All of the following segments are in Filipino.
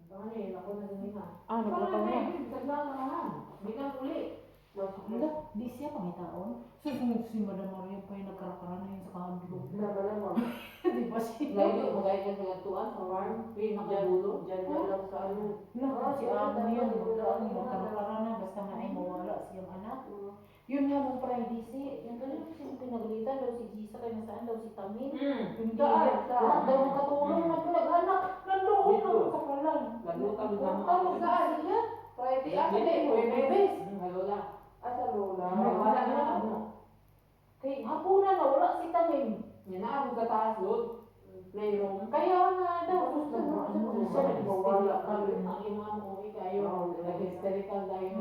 Ano yun, ako na din ha. Ah, naglakaw na. Saglang naman. Bilang uli. Wala, di siya pangitaon. Si Madam Maria pa yung nagkarakara na yun sa kahadlog. Di ba siya? Ngayon, magaya ka sa gatuan, sa warm, pinakadulo. Diyan lang sa ano. Si Amo yun, magkarakara na, basta na ay mawala siyang anak. Yun nga mong privacy. Yung ganun siya pinagalitan daw si Gisa kaya nasaan daw si Tamin. Yung daan, lahat daw makatulong na pinag-anak. Nandoon ako sa kalan. Naglutan Kung tawag saan siya? Private ako na yung bebes. Lola. Asa lola? Wala na ano. Kay hapunan na wala si Tamin. Yan na ako kataas doon. Playroom. Kaya nga daw. Gusto Gusto mo, mo ano, siya nagwawala ka. Ang imam ko, ikayo. Nag-hysterical dahil.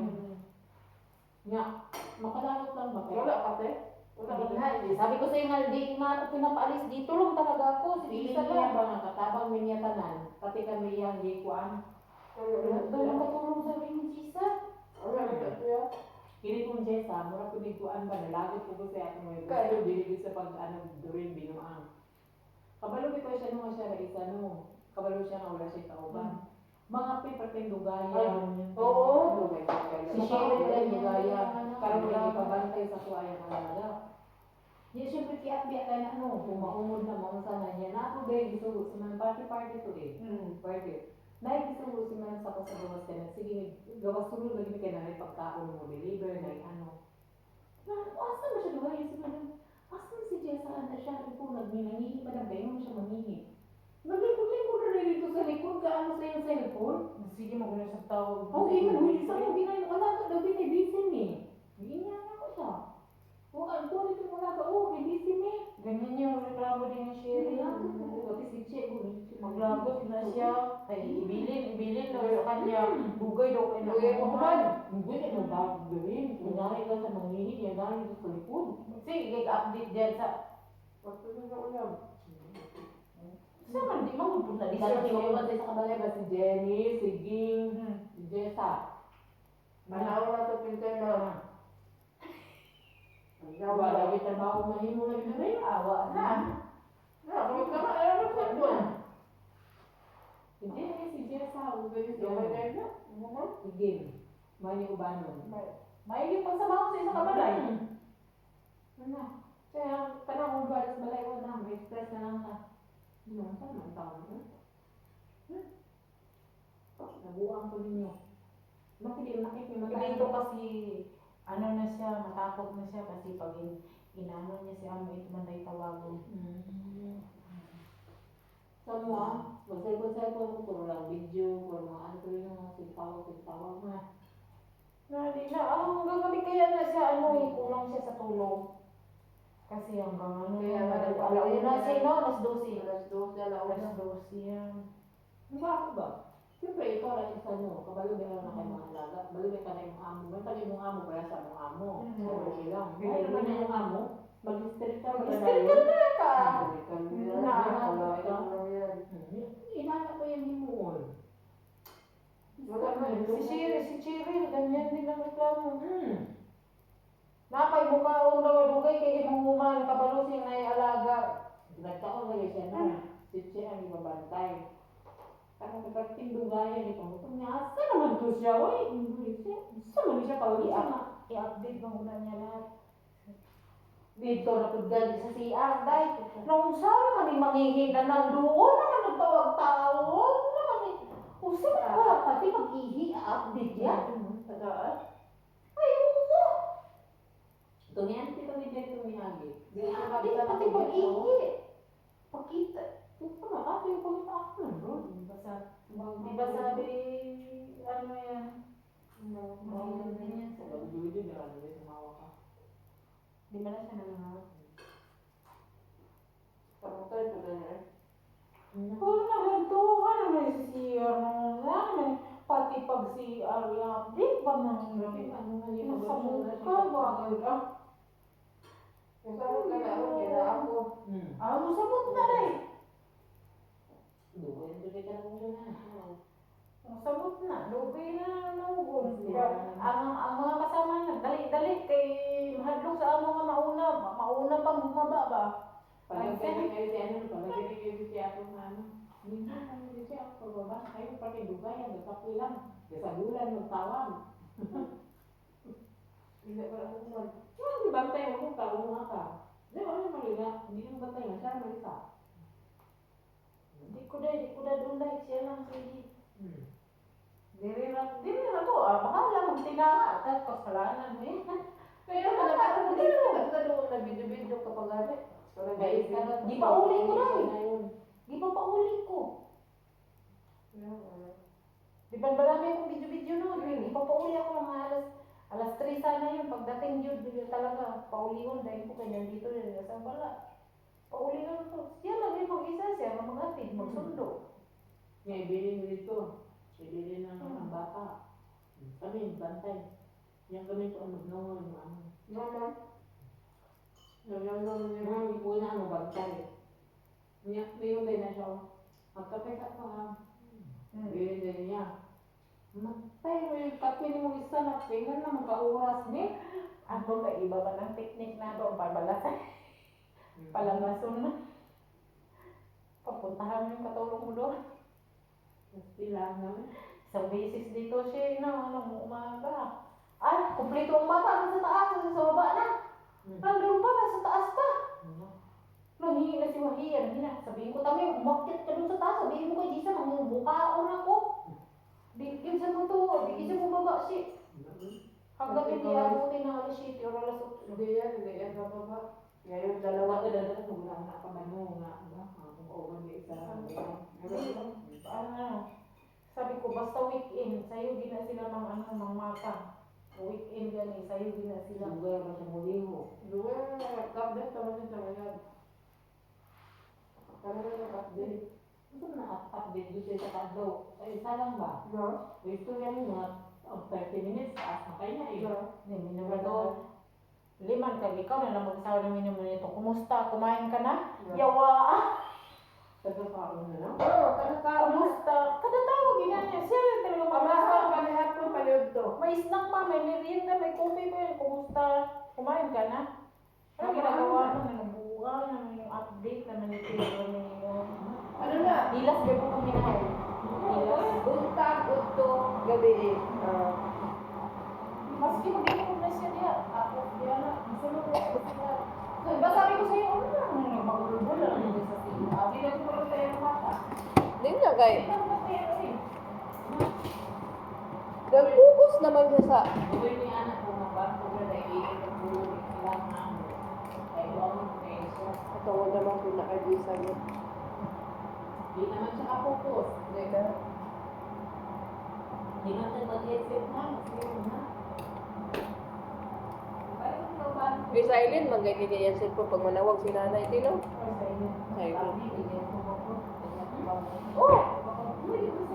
Nga, makalangot lang ba kayo? Wala ka, te? Sabi ko sa'yo nga, di nga ako pinapaalis. Dito lang talaga ako. Si Hindi Gisa niya lang. ba nga katabang niya tanan, pati kami yang di kuan. Daw lang katulong sa rin ni Gisa. Kini kong Jessa, mura ko di kuan ba, nalagot ko sa ato mo. Kaya? Pero dili sa pag ano, during binuang. Kabalo ko siya nung siya na isa no. Kabalo siya nga wala siya kauban. Mga paper dugaya. Oo. Si Sherry din dugaya. Karon wala pabantay sa kuaya ng alaga. Yan siyempre kiat-biat tayo na ano, kung maumod na mga sana niya na ako din, isugot sa mga party to eh. Party. Naikisugot si mga sa pasabawas ka na, sige, gawas sulod lagi kayo na pagkaon mo, deliver, na ano. Na, asan ba siya duwa? Yung si Madam, asan si Jessa na siya? Ito, nagminangihi pa na, bayo mo siya mangihi. Naglikod-likod na rin dito sa likod, kaano sa yung cellphone? Sige, maguna sa tawag. Okay, man, sa mga binay, wala ka daw, binay-busy ni. Ganyan ako siya. O, ano ko dito wala ka, okay, busy ni. Ganyan yung reklamo din ni Sherry. Pati si Che, Maglagot na siya. Ay, ibilin daw sa kanya. Bugay daw kayo na kumahan. Hindi ka nang gagawin. Nangyari ka sa manghihig, nangyari ka sa likod. Sige, update dyan sa... Sa man, di magpupunta di Dahil siya. kinuha sa kabalay ba si Jenny, si Ging, si Jessa. Manaw na ito pintana. Wala lagi trabaho mahimo lagi na rin. Awa na. Huwag ka maayaw na sa doon. Si Jenny, si Jessa, ugay si Yung may Jenny. kaya na? Si Ging. Mani ubanon. May pang sabaw sa isang kabalay. Ano? Kaya, panahon ba sa balay ko na, may stress na lang ka. Ano, saan man taon mo? Nabuang ko ninyo. Bakit di nakit yung Dito kasi, ano na siya, matakot na siya kasi pag inano niya si Amo, ito man tayo tawagon. Sa mo mag-cellphone ko, puro lang video, puro mga ano ko rin mga sigtawag na. Nali na, ang gagamit kaya na siya, kulang siya sa tulong. Kasi hanggang ano, Kaya nga, alauna siya, no? Alas 12. Alas 12 na lang. Alas 12 yan. Ano ba ako ba? Siyempre, ikaw lang isa no, kabalo na lang na kayo mga alaga, balo ka na yung amo, may pala yung amo, kaya sa mga amo. So, okay lang. Ay, naman na yung amo, mag-hysterical ka na Hysterical na ka! Inana ko yung himuon. Si Cherry, ganyan din ang reklamo. Napay mukha ang dugay kay imuman kabalo siyang naialaga. Nagtaon lagi siya na, si Che ang ibabantay. Parang kapatid dugayan ni pangutong niya, asa naman to siya, oy, hindi siya, asa naman siya kawali siya. I-update mo muna niya lahat. Dito na pagdali sa CR, day. Nung sana kami manghihingi na nandoon naman nagtawag-tawag naman eh. Usa ka, pati mag-ihi, update yan. Ay, oo. Tumiyanti kami dito miyagi. Pati pag-ihi. Pakita. Ito na, kasi yung pagkita ako na, bro. Di ba sabi, ano yan? Mahirap din yan. Sa pag-duwi din, meron din sumawa ka. Di ba na siya nangangaw? Pagkatay ko na niya. Kung naganto, ano na si CR naman, pati pag si Ari update ba man Ano nga yung Masabot ka, bagay ka. Kasama ka na ako, kaya ako. Sabot na na eh. Duwi, hindi ka na kung yun na. Sabot na, lugay na naubos. Ang mga kasama na, dali-dali kay mahadlok sa amo nga mauna pang bumaba ba? Pag kayo si ano, pag kayo si atong ano, Hindi naman din siya. Pagbaba, kayo pati dugay, ang kapoy lang. Kasagulan, magtawag. Hindi pa ako kuman. Di bantay mo kung kalunga ka. Di ba naman maliga? Hindi yung bantay nga siya, malisa. Di ko na doon like siya lang sige. Dili na To, bahala mong tinanga. At kasalanan mo eh. Kaya pala, hindi na ka doon na video-video kapag gani. Guys, Di pa uli ko na eh. Di pa uli ko. Di ba marami akong video-video noon? Di pa uli ako ng alas 3 sana yun. Pagdating yun, talaga, paulihon dahil ko kanya dito rin. Saan pala? Pauli lang to. Siya lang yung mag-isa siya, maghatid, magsundo. May bilin dito. Bilin ng mga bata. Kami, bantay. Yan kami po ang magnungon. Naman. Yung ipo na ano, bantay. Mayroon din na siya. Magkape ka pa. Bilin din niya. Matay mo yung kape ni mong isa na tingnan na magka-oras ni. Ako ka iba ba ng technique na ito? Pabalasan. Palamason na. Papuntahan mo yung katulong mo doon. Sila naman. Isang beses dito siya, umaga. Kumpleto ang mata, nasa taas, nasa baba na. Nandun pa, nasa taas pa. Nanghingi na si Wahia, sabihin ko tami, umakyat ka dun sa taas, sabihin mo kay Jisa, mangbukaon ako. Bigyan sa mo to, bigyan sa mo baba siya. Hanggang hindi abutin ng alas 7 o alas 8. Hindi yan kapaba. Ngayon dalawa. Dalawa ka dalawa kung wala na ka man mo nga. Kung oman di isa. Sabi ko, basta weekend, sa'yo din na sila ng mata. Weekend gani, sa'yo din na sila. Lugar ba siya muli mo? Dua, update naman din sa ngayon. Talaga yung update. Ito na update doon siya sa kadlo. Ay, isa lang ba? No? Gusto yan mga 30 minutes. Taas na kayo na eh. No? Hindi naman to. Liman ka, ikaw na lang magsawa ng minum nito. Kumusta? Kumain ka na? Yawa! Tagakaon na lang. Oo, kanakaon. Kumusta? Kada tawag niya. Siya rin talaga Pamahaw mamasa. kami hapon paliod to. May snack pa, may merienda, may coffee pa yun. Kumusta? Kumain ka na? Ano ginagawa mo? Nanabuha naman yung update naman ito yung Ano na? Dilas ba po kami na? Dilas. Untag, unto, gabi eh. Maski mag-inom na siya diya. Ako diya na. Masunod na siya. Diba sabi ko sa'yo, ano lang? Magulubol lang dito sa siya. Hindi na ko parang tayo ng mata. Hindi nga kay. Hindi na naman tayo rin. Nag-focus naman siya sa Uwi ni anak ko mga bato na naiinit ang bulo ni ilang ano. Ay, doon mo kayo. So, katawan naman pinaka-visa niya. di naman siya kapopos. Hindi na. Di naman siya mag-headset na. Sige na. Bayo ko ba? Di silent, mag-ganyan niya yung cellphone pag manawag si nanay. Tino? Sabi, ganyan ko ba po? Oh!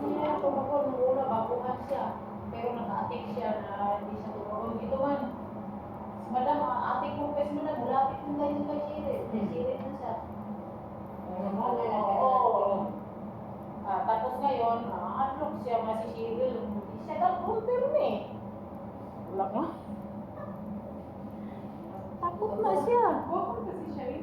Niya ako ako nung una bakuhan siya. Pero naka-atik siya na hindi siya tumakon. Dito man. Madam, atik mo kasi mo na. Mulapit mo kayo kay Shirin. Kay Shirin na siya. Oo. Tapos ngayon, unlock siya nga si Cheryl. Hindi siya nag-confirm eh. Wala ka? Takot na siya. Oo, kasi siya rin.